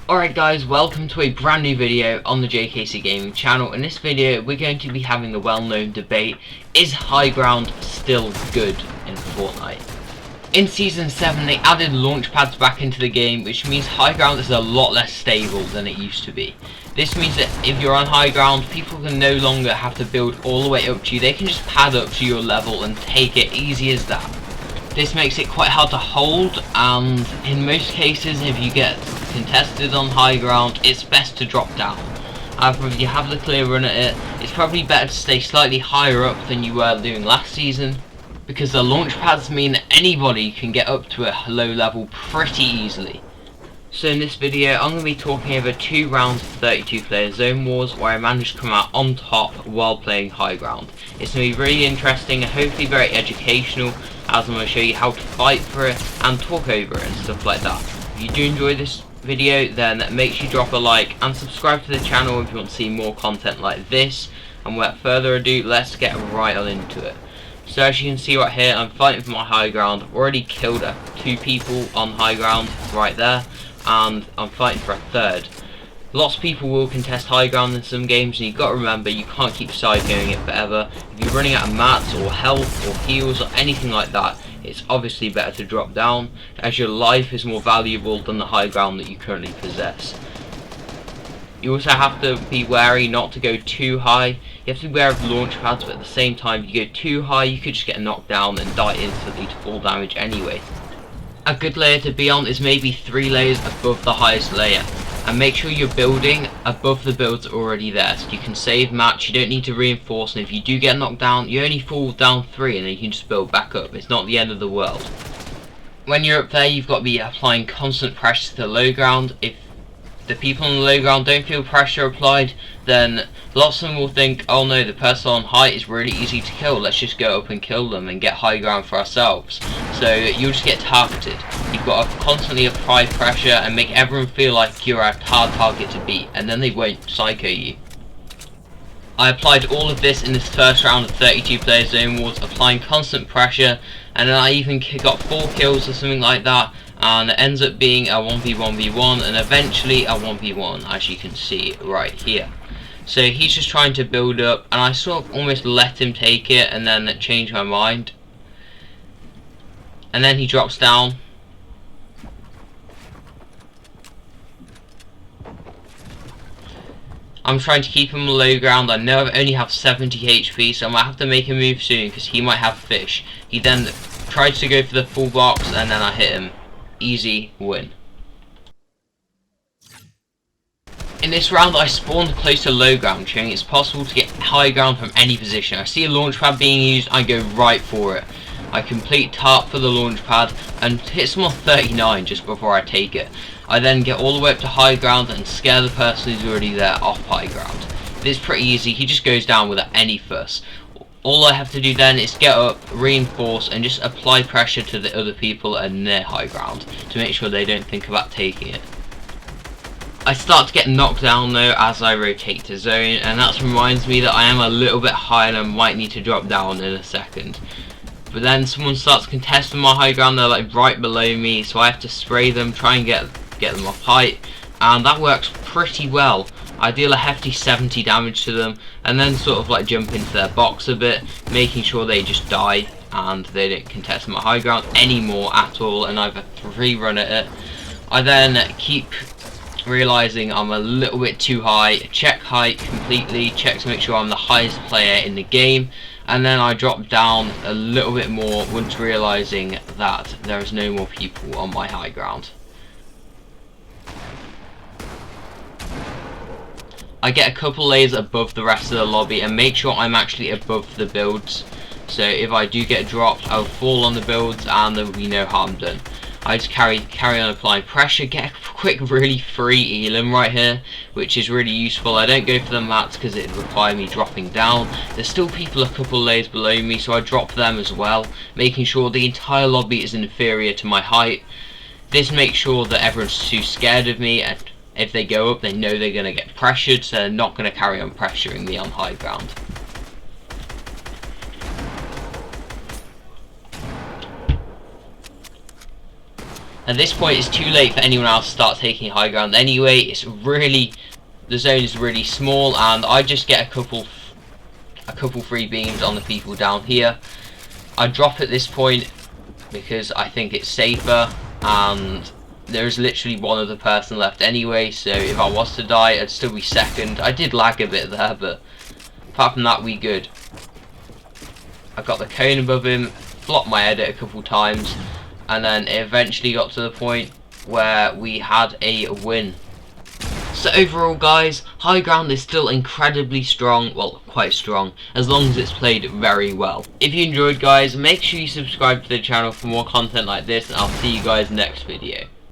Alright guys, welcome to a brand new video on the JKC Gaming channel. In this video we're going to be having the well-known debate, is high ground still good in Fortnite? In Season 7 they added launch pads back into the game, which means high ground is a lot less stable than it used to be. This means that if you're on high ground, people can no longer have to build all the way up to you, they can just pad up to your level and take it easy as that. This makes it quite hard to hold, and in most cases if you get contested on high ground, it's best to drop down. However, if you have the clear run at it, it's probably better to stay slightly higher up than you were doing last season, because the launch pads mean that anybody can get up to a low level pretty easily. So in this video I'm going to be talking over 2 rounds of 32 player zone wars where I managed to come out on top while playing high ground. It's going to be really interesting and hopefully very educational, as I'm going to show you how to fight for it and talk over it and stuff like that. If you do enjoy this video, then make sure you drop a like and subscribe to the channel if you want to see more content like this. And without further ado, let's get right on into it. So as you can see right here, I'm fighting for my high ground. I've already killed 2 people on high ground right there, and I'm fighting for a third. Lots of people will contest high ground in some games, and you've got to remember you can't keep side-going it forever. If you're running out of mats or health or heals or anything like that, it's obviously better to drop down, as your life is more valuable than the high ground that you currently possess. You also have to be wary not to go too high. You have to be aware of launch pads, but at the same time, if you go too high, you could just get knocked down and die instantly to full damage anyway. A good layer to be on is maybe 3 layers above the highest layer. And make sure you're building above the builds already there, so you can save mats, you don't need to reinforce, and if you do get knocked down, you only fall down 3 and then you can just build back up. It's not the end of the world. When you're up there, you've got to be applying constant pressure to the low ground. If the people on the low ground don't feel pressure applied, then lots of them will think, oh no, the person on high is really easy to kill, let's just go up and kill them and get high ground for ourselves. So you'll just get targeted. You've got to constantly apply pressure and make everyone feel like you're a hard target to beat, and then they won't psycho you. I applied all of this in this first round of 32 player zone wars, applying constant pressure, and then I even got 4 kills or something like that, and it ends up being a 1v1v1 and eventually a 1v1, as you can see right here. So he's just trying to build up, and I sort of almost let him take it and then change my mind. And then he drops down. I'm trying to keep him on the low ground. I know I only have 70 HP, so I might have to make a move soon because he might have fish. He then tries to go for the full box and then I hit him. Easy win. In this round I spawned close to low ground, showing it's possible to get high ground from any position. I see a launch pad being used, I go right for it. I complete tarp for the launch pad and hit someone 39 just before I take it. I then get all the way up to high ground and scare the person who's already there off high ground. It's pretty easy, he just goes down without any fuss. All I have to do then is get up, reinforce, and just apply pressure to the other people and their high ground to make sure they don't think about taking it. I start to get knocked down though as I rotate to zone, and that reminds me that I am a little bit high and I might need to drop down in a second. But then someone starts contesting my high ground, they're like right below me, so I have to spray them, try and get them off height, and that works pretty well. I deal a hefty 70 damage to them, and then sort of like jump into their box a bit, making sure they just die and they don't contest my high ground anymore at all, and I have a free run at it. I then keep realizing I'm a little bit too high, check height completely, check to make sure I'm the highest player in the game, and then I drop down a little bit more once realizing that there is no more people on my high ground. I get a couple layers above the rest of the lobby and make sure I'm actually above the builds, so if I do get dropped I'll fall on the builds and there will be no harm done. I just carry on applying pressure, get a quick really free elim right here, which is really useful. I don't go for the mats because it would require me dropping down. There's still people a couple layers below me, so I drop them as well, making sure the entire lobby is inferior to my height. This makes sure that everyone's too scared of me, and if they go up they know they're going to get pressured, so they're not going to carry on pressuring me on high ground. At this point, it's too late for anyone else to start taking high ground anyway. The zone is really small, and I just get a couple free beams on the people down here. I drop at this point because I think it's safer, and there's literally one other person left anyway, so if I was to die, I'd still be second. I did lag a bit there, but apart from that, we good. I got the cone above him, blocked my edit a couple times, and then it eventually got to the point where we had a win. So overall, guys, high ground is still incredibly strong, well, quite strong, as long as it's played very well. If you enjoyed, guys, make sure you subscribe to the channel for more content like this, and I'll see you guys next video.